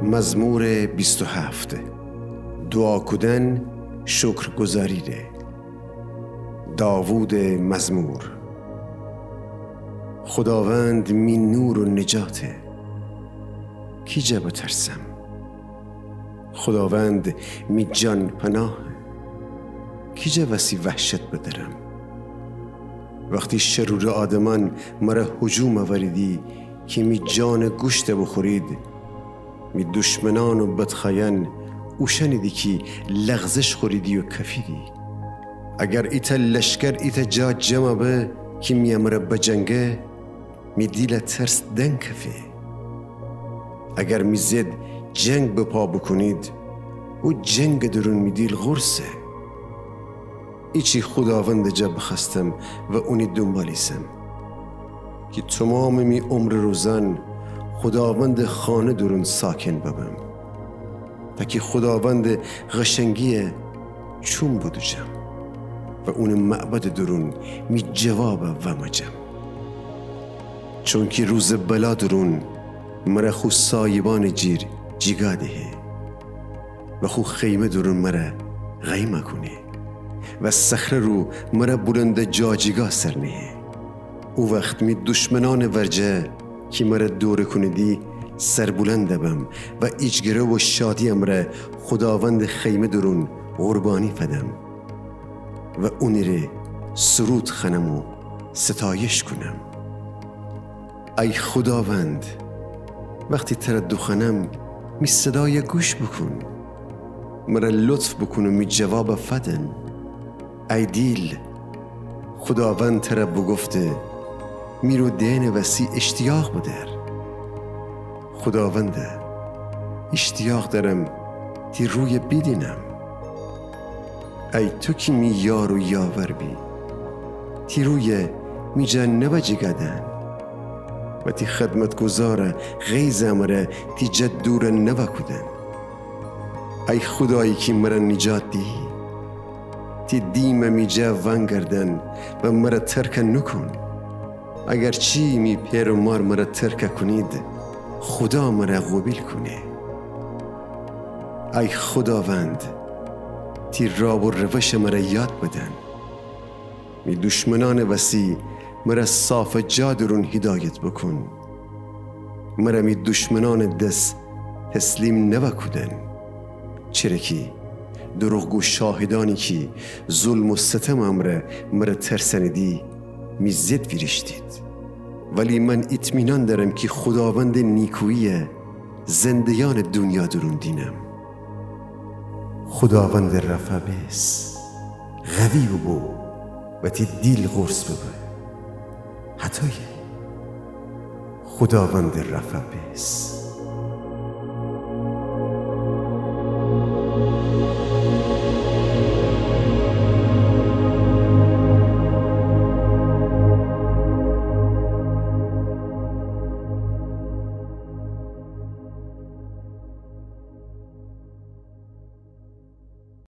مزمور 27. دعا کردن شکرگزاری ده. داوود مزمور. خداوند می نور و نجاته، کی جا بترسم؟ خداوند می جان پناه، کی جا وسی وحشت بدرم؟ وقتی شرور آدمان مرا هجوم آوریدی که می جان گوشت بخورید، می دشمنان و بدخایان او شنیدی که لغزش خوریدی و کفیدی. اگر ایتا لشکر ایتا جا جمع به که می امره بجنگه، می دیل ترس دن کفه. اگر می زد جنگ بپا بکنید، او جنگ درون می دیل غرسه. ایچی خداوند جا بخستم و اونی دنبالیسم که تمام می عمر روزان خداوند خانه درون ساکن ببم، تا که خداوند غشنگی چون بودجم و اون معبد درون می جواب و مجم. چون که روز بلا درون مرا خو سایبان جیر جیگا دهه و خو خیمه درون مرا غیمه کنه و صخره رو مرا بلند جاجیگا سر نهه. او وقت می دشمنان ورجه که مرا دور کندی سر بلند بم و ایچگره و شادی امره خداوند خیمه درون قربانی فدم و اونی ره سرود خنم و ستایش کنم. ای خداوند، وقتی تردد خنم می صدای گوش بکن، مرا لطف بکن و می جواب فدن. ای دیل، خداوند تره بگفته میرو دین وسی اشتیاق بدر. خداونده، اشتیاق دارم تی روی بیدینم. ای تو کی می یار و یاور بی، تی روی می جن نوجگدن و تی خدمت گذاره غیز امره تی جد دور نوکدن. ای خدایی که مرا نجات دی، تی دیم می جا ونگردن و مرا ترک نکن. اگر چی می پیر و مار مرا ترک کنید، خدا مرا قبول کنه. ای خداوند، تی راب و روش مرا یاد بدن. می دشمنان وسی مرا صاف جا درون هدایت بکن. مرا می دشمنان دست تسلیم نوکدن، چرا که دروغگو شاهدانی که ظلم و ستم امره مرا ترسندی می زد ویرشتید. ولی من اطمینان دارم که خداوند نیکویی زندیان دنیا درون دینم. خداوند رفع بیس غوی بو و تی دیل غرس ببه حتای خداوند رفع بیس.